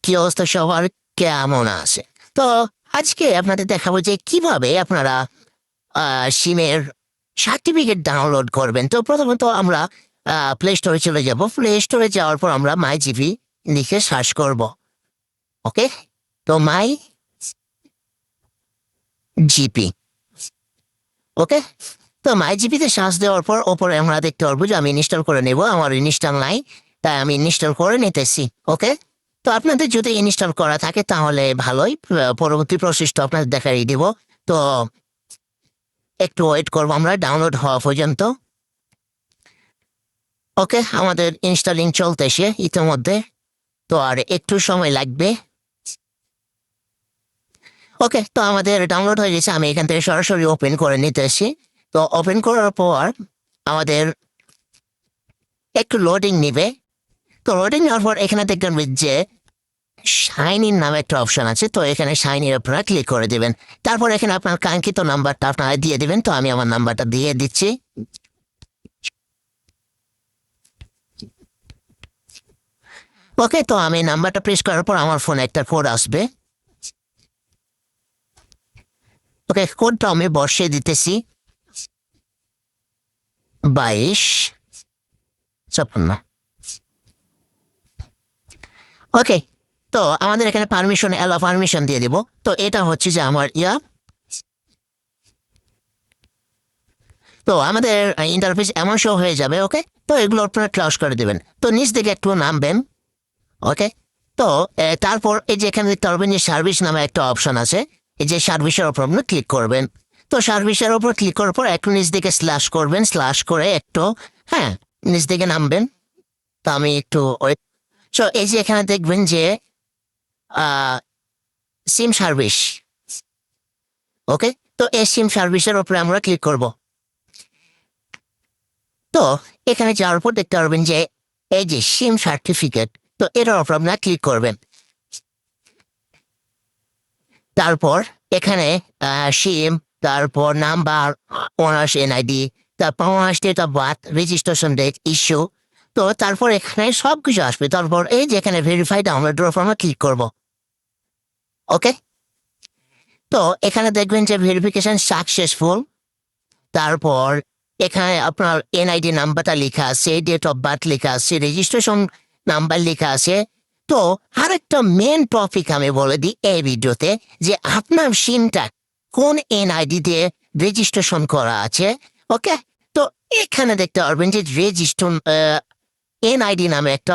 কি অবস্থা সবার? কেমন আছে? তো আজকে আপনাদের দেখাবো যে কিভাবে আপনারা সিমের সার্টিফিকেট ডাউনলোড করবেন। তো প্রথমত আমরা প্লে স্টোরে চলে যাব। প্লে স্টোরে যাওয়ার পর আমরা মাই জিপি লিখে সার্চ করব। ওকে, তো মাই জিপি। ওকে, তো মাই জিপিতে সার্চ দেওয়ার পর ওপরে আমরা দেখতে পারবো যে আমি ইনস্টল করে নেব। আমার ইনস্টল নাই, তাই আমি ইনস্টল করে নিতেছি। ওকে, তো আপনাদের যদি ইনস্টল করা থাকে তাহলে ভালোই। পরবর্তী প্রসেসটা আপনাদের দেখাই দিব। তো একটু ওয়েট করবো আমরা ডাউনলোড হওয়া পর্যন্ত। ওকে, আমাদের ইনস্টলিং চলতেছে ইতিমধ্যে, তো আর একটু সময় লাগবে। ওকে, তো আমাদের ডাউনলোড হয়ে গেছে। আমি এখান থেকে সরাসরি ওপেন করে নিতেছি। তো ওপেন করার পর আমাদের একটু লোডিং নিবে। তো লোডিং নেওয়ার পর এখানে দেখবেন যে সাইন ইন নামে একটা অপশন আছে। তো এখানে সাইন ইন আপনারা ক্লিক করে দেবেন। তারপর এখানে আপনার কাঙ্ক্ষিত নাম্বারটা আপনারা দিয়ে দিবেন। তো আমি আমার নাম্বারটা দিয়ে দিচ্ছি। ওকে, তো আমি নাম্বারটা প্রেস করার পর আমার ফোনে একটা কোড আসবে। ওকে, কোডটা আমি বসিয়ে দিতেছি 2256। ওকে, তো আমাদের এখানে পারমিশন এলো, পারমিশন দিয়ে দিব। তো এটা হচ্ছে যে আমার তো আমাদের ইন্টারফেস এমন শো হয়ে যাবে। ওকে, তো এগুলো আপনারা ক্লোজ করে দেবেন। তো নিচ দিকে একটু নামবেন। ওকে, তো তারপর এই যে এখানে দেখতে পারবেন যে সার্ভিস নামে একটা অপশন আছে। এই যে সার্ভিসের ওপর আপনি ক্লিক করবেন। তো সার্ভিসের ওপর ক্লিক করার পর একটু নিচ দিকে স্ল্যাশ করবেন, স্ল্যাশ করে একটু হ্যাঁ নিচ দিকে নামবেন। তো আমি একটু সো এই যে এখানে দেখবেন যে সিম সার্ভিস। ওকে, তো এই সিম সার্ভিসের ওপরে আমরা ক্লিক করব। তো এখানে যাওয়ার পর দেখতে পারবেন যে এই যে সিম সার্টিফিকেট, তো এটার ওপর আপনারা ক্লিক করবেন। তারপর এখানে সিম, তারপর নাম্বার, ওনার্স এনআইডি, তারপর owner's date of birth, registration date, issue. তো তারপর এখানে সব কিছু আসবে। তারপর এই যে এখানে ভেরিফাই ডাউনলোডের ওপর আমরা ক্লিক করব। ওকে, তো এখানে দেখবেন যে ভেরিফিকেশন সাকসেসফুল। তারপর এখানে আপনার এনআইডি নাম্বারটা লেখা আছে, ডেট অফ বার্থ লেখা আছে, রেজিস্ট্রেশন নাম্বার লেখা আছে। তো আরেকটা মেন টপিক আমি বলে দিই এই ভিডিওতে, যে আপনার সিমটা কোন এনআইডি দিয়ে রেজিস্ট্রেশন করা আছে। ওকে, তো এখানে দেখতে পারবেন যে রেজিস্ট্রেশন এনআইডি নামে একটা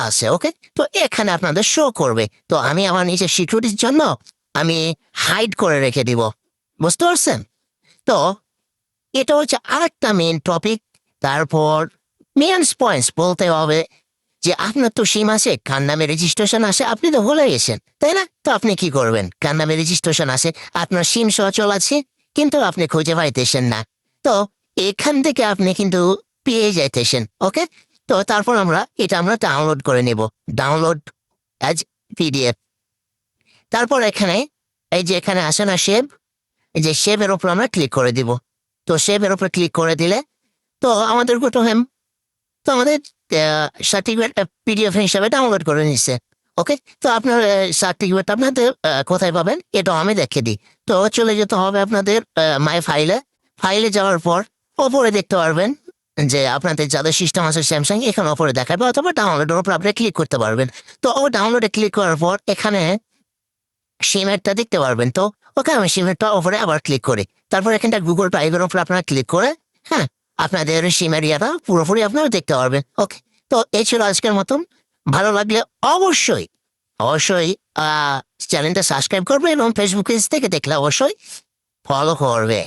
আছে। ওকে, তো এখানে আপনাদের শো করবে। তো আমি আমার নিজের সিকিউরিটির জন্য আমি হাইড করে রেখে দিব। বুঝতে পারছেন? তো এটা হচ্ছে আরেকটা মেন টপিক। তারপর মেন পয়েন্টস বলতে হবে যে আপনার তো সিম আছে, কার নামে রেজিস্ট্রেশন আছে আপনি তো ভুলে গেছেন, তাই না? তো আপনি কি করবেন? কার নামে রেজিস্ট্রেশন আছে, আপনার সিম সচল আছে, কিন্তু আপনি খুঁজে পাইতেছেন না। তো এখান থেকে আপনি কিন্তু পেয়ে যাইতেছেন। ওকে, তো তারপর আমরা ডাউনলোড করে নেব। Download as PDF. তারপর এখানে এই যে এখানে আসে না সেভ, এই যে সেভের ওপর আমরা ক্লিক করে দিব। তো সেভের ওপর ক্লিক করে দিলে তো আমাদের তো আমাদের সার্টিফিকেট পিডিএফ হিসাবে ডাউনলোড করে নিচ্ছে। ওকে, তো আপনার সার্টিফিকেট আপনাদের কোথায় পাবেন এটাও আমি দেখে দিই। তো চলে যেতে হবে আপনাদের মাই ফাইলে। ফাইলে যাওয়ার পর ওপরে দেখতে পারবেন যে আপনাদের যাদের সিস্টেম আছে স্যামসাং, এখানে ওপরে দেখাবে, অথবা ডাউনলোডের ওপর আপনি ক্লিক করতে পারবেন। তো ও ডাউনলোডে ক্লিক করার পর এখানে সিমেরটা দেখতে পারবেন। তো ওকে, আমি সিমেরটা ওপরে আবার ক্লিক করি। তারপর এখানটা গুগল ড্রাইভের ওপর আপনারা ক্লিক করে হ্যাঁ আপনাদের সিমের ইয়াটা পুরোপুরি আপনারা দেখতে পারবেন। ওকে, তো এই ছিল আজকের মতন। ভালো লাগলে অবশ্যই অবশ্যই চ্যানেলটা সাবস্ক্রাইব করবে এবং ফেসবুক পেজ থেকে দেখলে অবশ্যই ফলো করবে।